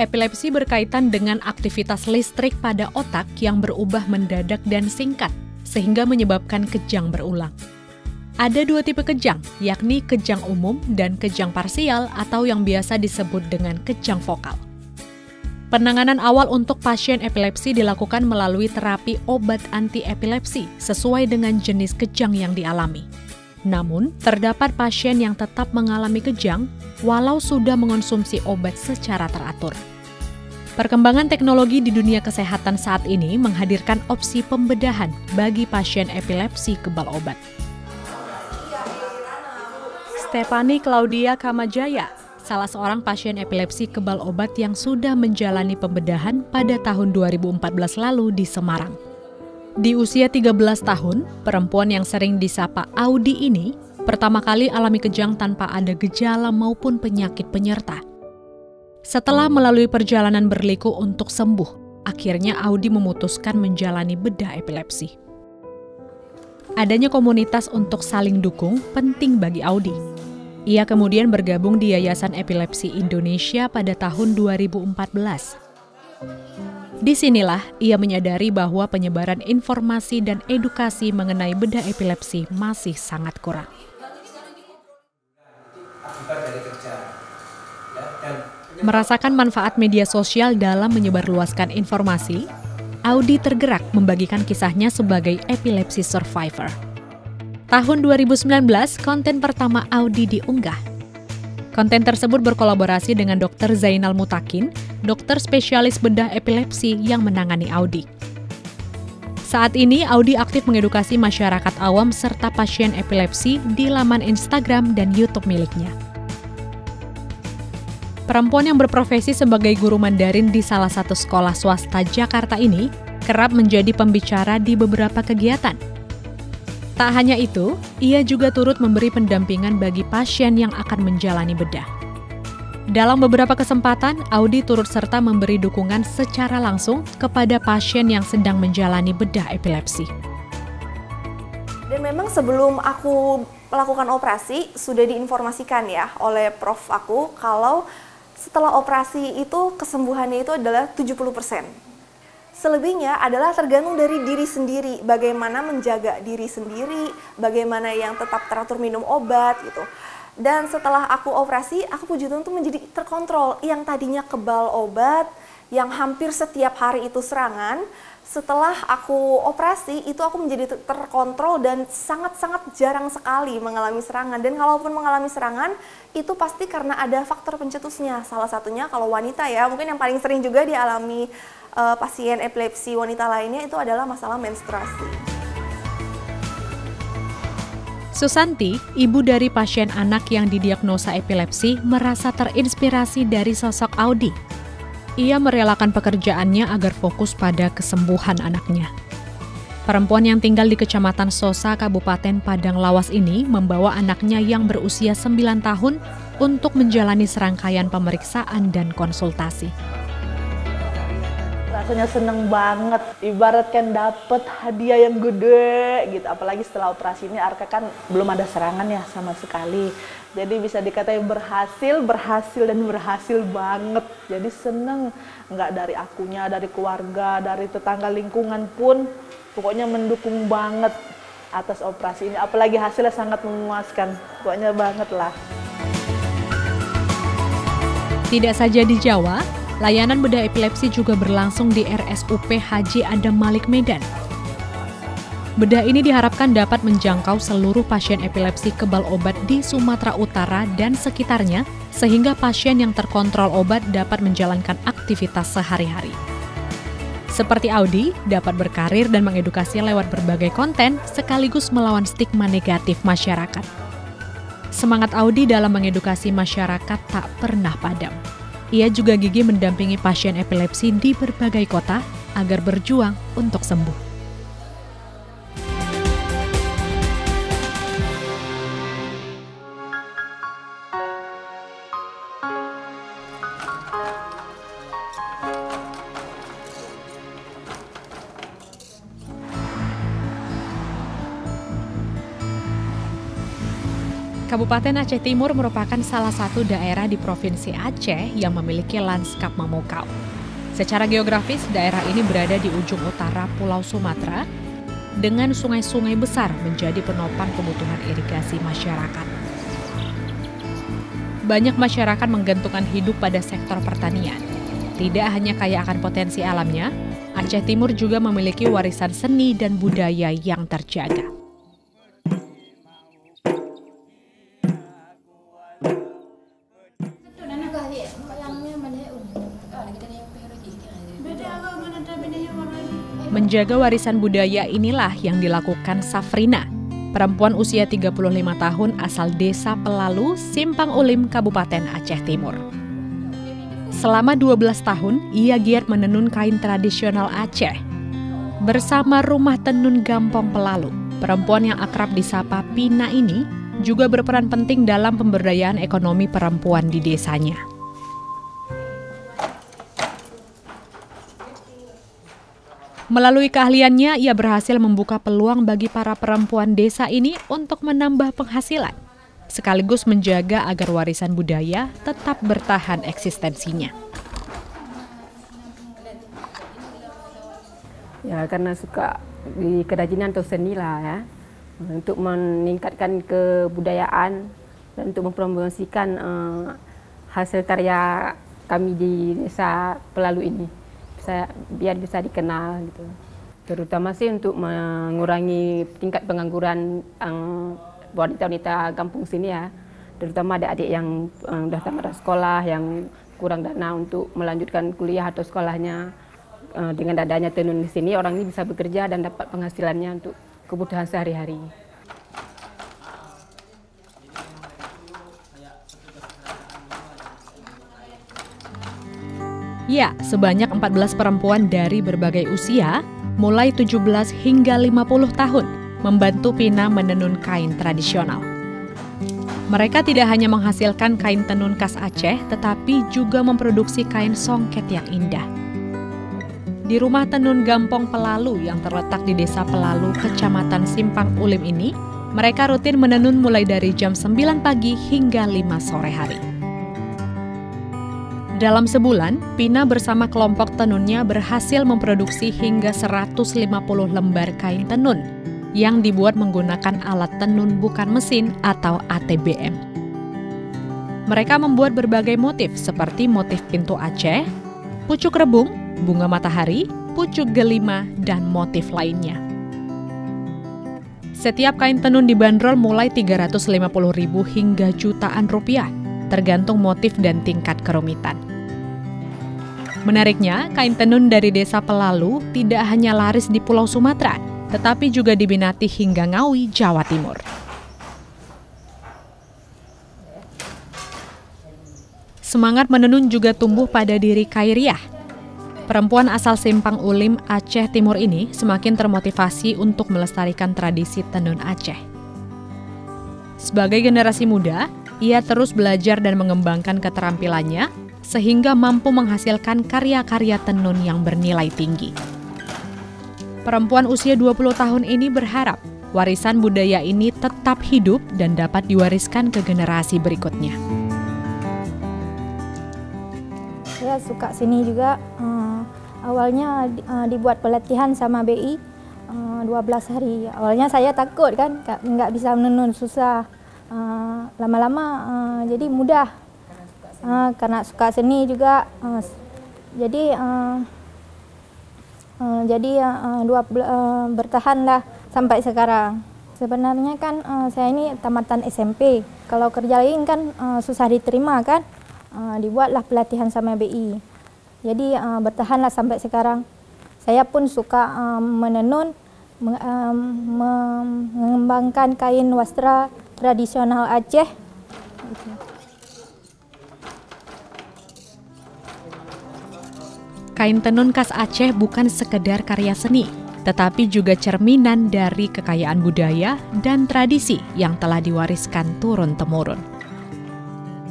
Epilepsi berkaitan dengan aktivitas listrik pada otak yang berubah mendadak dan singkat, sehingga menyebabkan kejang berulang. Ada dua tipe kejang, yakni kejang umum dan kejang parsial atau yang biasa disebut dengan kejang vokal. Penanganan awal untuk pasien epilepsi dilakukan melalui terapi obat anti-epilepsi sesuai dengan jenis kejang yang dialami. Namun, terdapat pasien yang tetap mengalami kejang walau sudah mengonsumsi obat secara teratur. Perkembangan teknologi di dunia kesehatan saat ini menghadirkan opsi pembedahan bagi pasien epilepsi kebal obat. Stephanie Claudia Kamajaya, salah seorang pasien epilepsi kebal obat yang sudah menjalani pembedahan pada tahun 2014 lalu di Semarang. Di usia 13 tahun, perempuan yang sering disapa Audi ini pertama kali alami kejang tanpa ada gejala maupun penyakit penyerta. Setelah melalui perjalanan berliku untuk sembuh, akhirnya Audi memutuskan menjalani bedah epilepsi. Adanya komunitas untuk saling dukung penting bagi Audi. Ia kemudian bergabung di Yayasan Epilepsi Indonesia pada tahun 2014. Disinilah ia menyadari bahwa penyebaran informasi dan edukasi mengenai bedah epilepsi masih sangat kurang. Merasakan manfaat media sosial dalam menyebarluaskan informasi, Audi tergerak membagikan kisahnya sebagai epilepsi survivor. Tahun 2019, konten pertama Audi diunggah. Konten tersebut berkolaborasi dengan Dr. Zainal Mutakin, dokter spesialis bedah epilepsi yang menangani Audi. Saat ini, Audi aktif mengedukasi masyarakat awam serta pasien epilepsi di laman Instagram dan YouTube miliknya. Perempuan yang berprofesi sebagai guru Mandarin di salah satu sekolah swasta Jakarta ini kerap menjadi pembicara di beberapa kegiatan. Tak hanya itu, ia juga turut memberi pendampingan bagi pasien yang akan menjalani bedah. Dalam beberapa kesempatan, Audi turut serta memberi dukungan secara langsung kepada pasien yang sedang menjalani bedah epilepsi. Dan memang sebelum aku melakukan operasi, sudah diinformasikan ya oleh prof aku kalau setelah operasi itu kesembuhannya itu adalah 70%. Selebihnya adalah tergantung dari diri sendiri, bagaimana menjaga diri sendiri, bagaimana yang tetap teratur minum obat gitu. Dan setelah aku operasi, aku puji Tuhan tuh menjadi terkontrol. Yang tadinya kebal obat, yang hampir setiap hari itu serangan, setelah aku operasi itu aku menjadi terkontrol dan sangat-sangat jarang sekali mengalami serangan. Dan kalaupun mengalami serangan, itu pasti karena ada faktor pencetusnya. Salah satunya kalau wanita ya, mungkin yang paling sering juga dialami pasien epilepsi wanita lainnya itu adalah masalah menstruasi. Susanti, ibu dari pasien anak yang didiagnosa epilepsi, merasa terinspirasi dari sosok Audi. Ia merelakan pekerjaannya agar fokus pada kesembuhan anaknya. Perempuan yang tinggal di Kecamatan Sosa, Kabupaten Padang Lawas ini membawa anaknya yang berusia 9 tahun untuk menjalani serangkaian pemeriksaan dan konsultasi. Rasanya seneng banget, ibaratkan dapet hadiah yang gede gitu. Apalagi setelah operasi ini Arka kan belum ada serangan ya sama sekali. Jadi bisa dikatain berhasil banget. Jadi seneng, nggak dari akunya, dari keluarga, dari tetangga lingkungan pun pokoknya mendukung banget atas operasi ini. Apalagi hasilnya sangat memuaskan, pokoknya banget lah. Tidak saja di Jawa, layanan bedah epilepsi juga berlangsung di RSUP Haji Adam Malik Medan. Bedah ini diharapkan dapat menjangkau seluruh pasien epilepsi kebal obat di Sumatera Utara dan sekitarnya, sehingga pasien yang terkontrol obat dapat menjalankan aktivitas sehari-hari. Seperti Audi, dapat berkarir dan mengedukasi lewat berbagai konten, sekaligus melawan stigma negatif masyarakat. Semangat Audi dalam mengedukasi masyarakat tak pernah padam. Ia juga gigih mendampingi pasien epilepsi di berbagai kota agar berjuang untuk sembuh. Kabupaten Aceh Timur merupakan salah satu daerah di Provinsi Aceh yang memiliki lanskap memukau. Secara geografis, daerah ini berada di ujung utara Pulau Sumatera dengan sungai-sungai besar menjadi penopang kebutuhan irigasi masyarakat. Banyak masyarakat menggantungkan hidup pada sektor pertanian. Tidak hanya kaya akan potensi alamnya, Aceh Timur juga memiliki warisan seni dan budaya yang terjaga. Menjaga warisan budaya inilah yang dilakukan Safrina, perempuan usia 35 tahun asal Desa Pelalu, Simpang Ulim, Kabupaten Aceh Timur. Selama 12 tahun, ia giat menenun kain tradisional Aceh. Bersama Rumah Tenun Gampong Pelalu, perempuan yang akrab disapa Pina ini juga berperan penting dalam pemberdayaan ekonomi perempuan di desanya. Melalui keahliannya, ia berhasil membuka peluang bagi para perempuan desa ini untuk menambah penghasilan, sekaligus menjaga agar warisan budaya tetap bertahan eksistensinya. Ya, karena suka di kerajinan atau seni lah ya, untuk meningkatkan kebudayaan dan untuk mempromosikan hasil karya kami di Desa Pelalu ini. Biar bisa dikenal gitu. Terutama sih untuk mengurangi tingkat pengangguran wanita-wanita kampung sini ya. Terutama adik-adik yang sudah tamat sekolah, yang kurang dana untuk melanjutkan kuliah atau sekolahnya. Dengan adanya tenun di sini, orang ini bisa bekerja dan dapat penghasilannya untuk kebutuhan sehari-hari. Ya, sebanyak 14 perempuan dari berbagai usia, mulai 17 hingga 50 tahun, membantu Pina menenun kain tradisional. Mereka tidak hanya menghasilkan kain tenun khas Aceh, tetapi juga memproduksi kain songket yang indah. Di Rumah Tenun Gampong Pelalu yang terletak di Desa Pelalu, Kecamatan Simpang Ulim ini, mereka rutin menenun mulai dari jam 9 pagi hingga 5 sore hari. Dalam sebulan, Pina bersama kelompok tenunnya berhasil memproduksi hingga 150 lembar kain tenun yang dibuat menggunakan alat tenun bukan mesin atau ATBM. Mereka membuat berbagai motif seperti motif pintu Aceh, pucuk rebung, bunga matahari, pucuk gelima, dan motif lainnya. Setiap kain tenun dibanderol mulai 350.000 hingga jutaan rupiah, tergantung motif dan tingkat kerumitan. Menariknya, kain tenun dari Desa Pelalu tidak hanya laris di Pulau Sumatera, tetapi juga diminati hingga Ngawi, Jawa Timur. Semangat menenun juga tumbuh pada diri Khairiah. Perempuan asal Simpang Ulim, Aceh Timur ini semakin termotivasi untuk melestarikan tradisi tenun Aceh. Sebagai generasi muda, ia terus belajar dan mengembangkan keterampilannya, sehingga mampu menghasilkan karya-karya tenun yang bernilai tinggi. Perempuan usia 20 tahun ini berharap warisan budaya ini tetap hidup dan dapat diwariskan ke generasi berikutnya. Saya suka seni juga. Awalnya dibuat pelatihan sama BI 12 hari. Awalnya saya takut kan, nggak bisa menenun, susah. Lama-lama jadi mudah. Karena suka seni juga, jadi bertahanlah sampai sekarang. Sebenarnya kan saya ini tamatan SMP. Kalau kerja lain kan susah diterima kan, dibuatlah pelatihan sama BI. Jadi bertahanlah sampai sekarang. Saya pun suka menenun, mengembangkan kain wastra tradisional Aceh. Kain tenun khas Aceh bukan sekedar karya seni, tetapi juga cerminan dari kekayaan budaya dan tradisi yang telah diwariskan turun-temurun.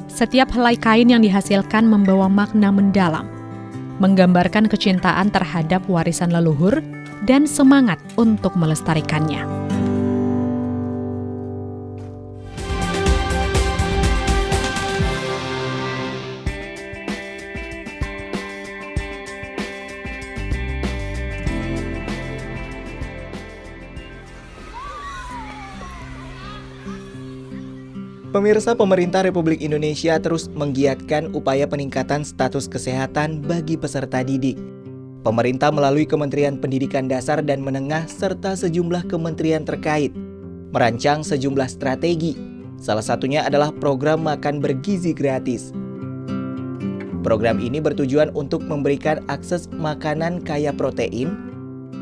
Setiap helai kain yang dihasilkan membawa makna mendalam, menggambarkan kecintaan terhadap warisan leluhur dan semangat untuk melestarikannya. Pemirsa, pemerintah Republik Indonesia terus menggiatkan upaya peningkatan status kesehatan bagi peserta didik. Pemerintah melalui Kementerian Pendidikan Dasar dan Menengah serta sejumlah kementerian terkait merancang sejumlah strategi. Salah satunya adalah program makan bergizi gratis. Program ini bertujuan untuk memberikan akses makanan kaya protein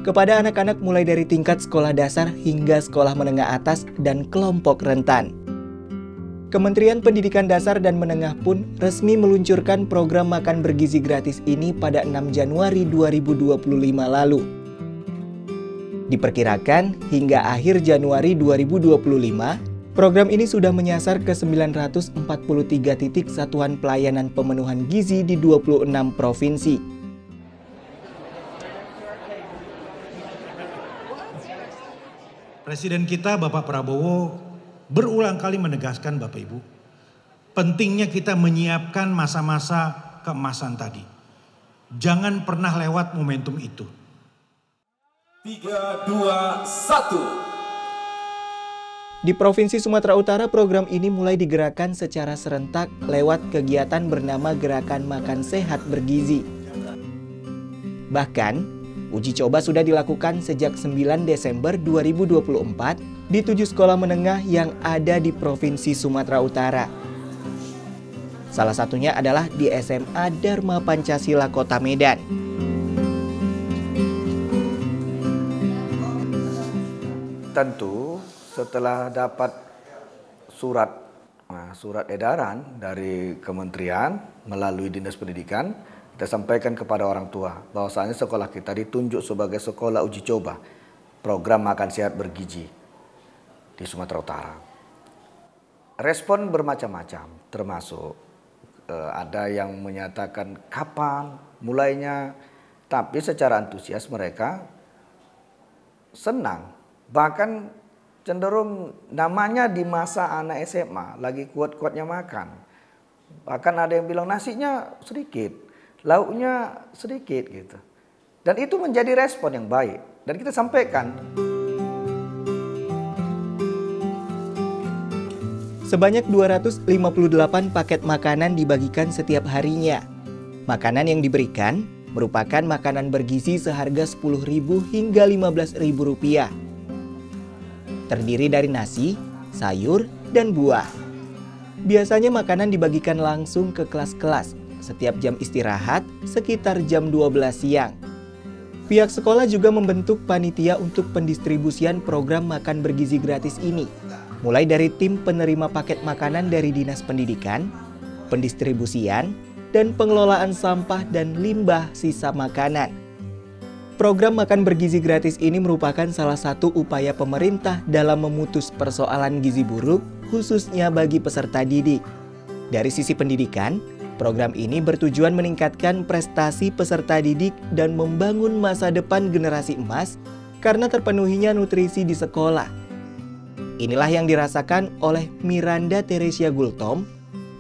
kepada anak-anak mulai dari tingkat sekolah dasar hingga sekolah menengah atas dan kelompok rentan. Kementerian Pendidikan Dasar dan Menengah pun resmi meluncurkan program makan bergizi gratis ini pada 6 Januari 2025 lalu. Diperkirakan hingga akhir Januari 2025, program ini sudah menyasar ke 943 titik satuan pelayanan pemenuhan gizi di 26 provinsi. Presiden kita Bapak Prabowo berulang kali menegaskan Bapak Ibu, pentingnya kita menyiapkan masa-masa keemasan tadi. Jangan pernah lewat momentum itu. 3, 2, 1. Di Provinsi Sumatera Utara, program ini mulai digerakkan secara serentak lewat kegiatan bernama Gerakan Makan Sehat Bergizi. Bahkan, uji coba sudah dilakukan sejak 9 Desember 2024 di 7 sekolah menengah yang ada di Provinsi Sumatera Utara. Salah satunya adalah di SMA Dharma Pancasila Kota Medan. Tentu setelah dapat surat edaran dari kementerian melalui Dinas Pendidikan, kita sampaikan kepada orang tua bahwasanya sekolah kita ditunjuk sebagai sekolah uji coba program makan sehat bergizi di Sumatera Utara. Respon bermacam-macam, termasuk ada yang menyatakan kapan mulainya, tapi secara antusias mereka senang. Bahkan cenderung namanya di masa anak SMA, lagi kuat-kuatnya makan. Bahkan ada yang bilang nasinya sedikit, lauknya sedikit gitu. Dan itu menjadi respon yang baik. Dan kita sampaikan. Sebanyak 258 paket makanan dibagikan setiap harinya. Makanan yang diberikan merupakan makanan bergizi seharga Rp10.000 hingga Rp15.000. Terdiri dari nasi, sayur, dan buah. Biasanya makanan dibagikan langsung ke kelas-kelas setiap jam istirahat sekitar jam 12 siang. Pihak sekolah juga membentuk panitia untuk pendistribusian program makan bergizi gratis ini. Mulai dari tim penerima paket makanan dari Dinas Pendidikan, pendistribusian, dan pengelolaan sampah dan limbah sisa makanan. Program makan bergizi gratis ini merupakan salah satu upaya pemerintah dalam memutus persoalan gizi buruk, khususnya bagi peserta didik. Dari sisi pendidikan, program ini bertujuan meningkatkan prestasi peserta didik dan membangun masa depan generasi emas karena terpenuhinya nutrisi di sekolah. Inilah yang dirasakan oleh Miranda Teresia Gultom,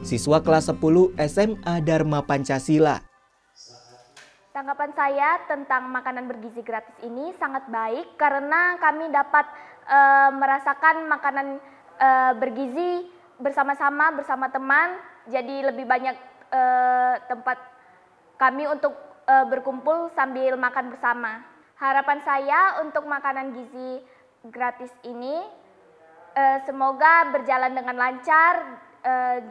siswa kelas 10 SMA Dharma Pancasila. Tanggapan saya tentang makanan bergizi gratis ini sangat baik karena kami dapat merasakan makanan bergizi bersama-sama bersama teman, jadi lebih banyak tempat kami untuk berkumpul sambil makan bersama. Harapan saya untuk makanan gizi gratis ini semoga berjalan dengan lancar,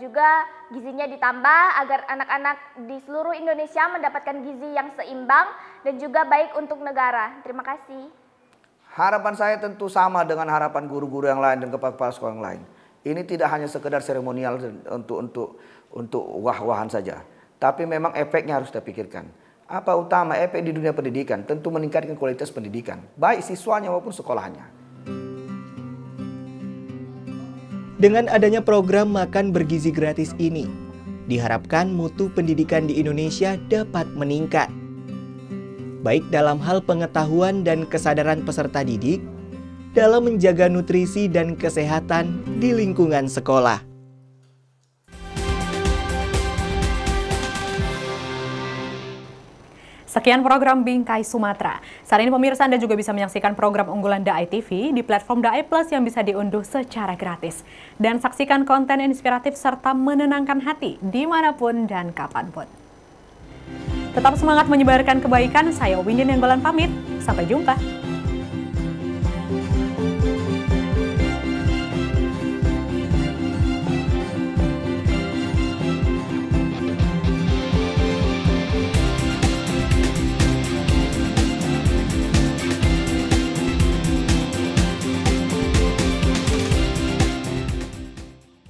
juga gizinya ditambah agar anak-anak di seluruh Indonesia mendapatkan gizi yang seimbang dan juga baik untuk negara. Terima kasih. Harapan saya tentu sama dengan harapan guru-guru yang lain dan kepala sekolah yang lain. Ini tidak hanya sekedar seremonial untuk wah-wahan saja, tapi memang efeknya harus kita pikirkan. Apa utama efek di dunia pendidikan? Tentu meningkatkan kualitas pendidikan, baik siswanya maupun sekolahnya. Dengan adanya program makan bergizi gratis ini, diharapkan mutu pendidikan di Indonesia dapat meningkat. Baik dalam hal pengetahuan dan kesadaran peserta didik, dalam menjaga nutrisi dan kesehatan di lingkungan sekolah. Sekian program Bingkai Sumatera. Saat ini pemirsa Anda juga bisa menyaksikan program unggulan Daai TV di platform Daai Plus yang bisa diunduh secara gratis. Dan saksikan konten inspiratif serta menenangkan hati dimanapun dan kapanpun. Tetap semangat menyebarkan kebaikan, saya Windy Nenggolan pamit. Sampai jumpa.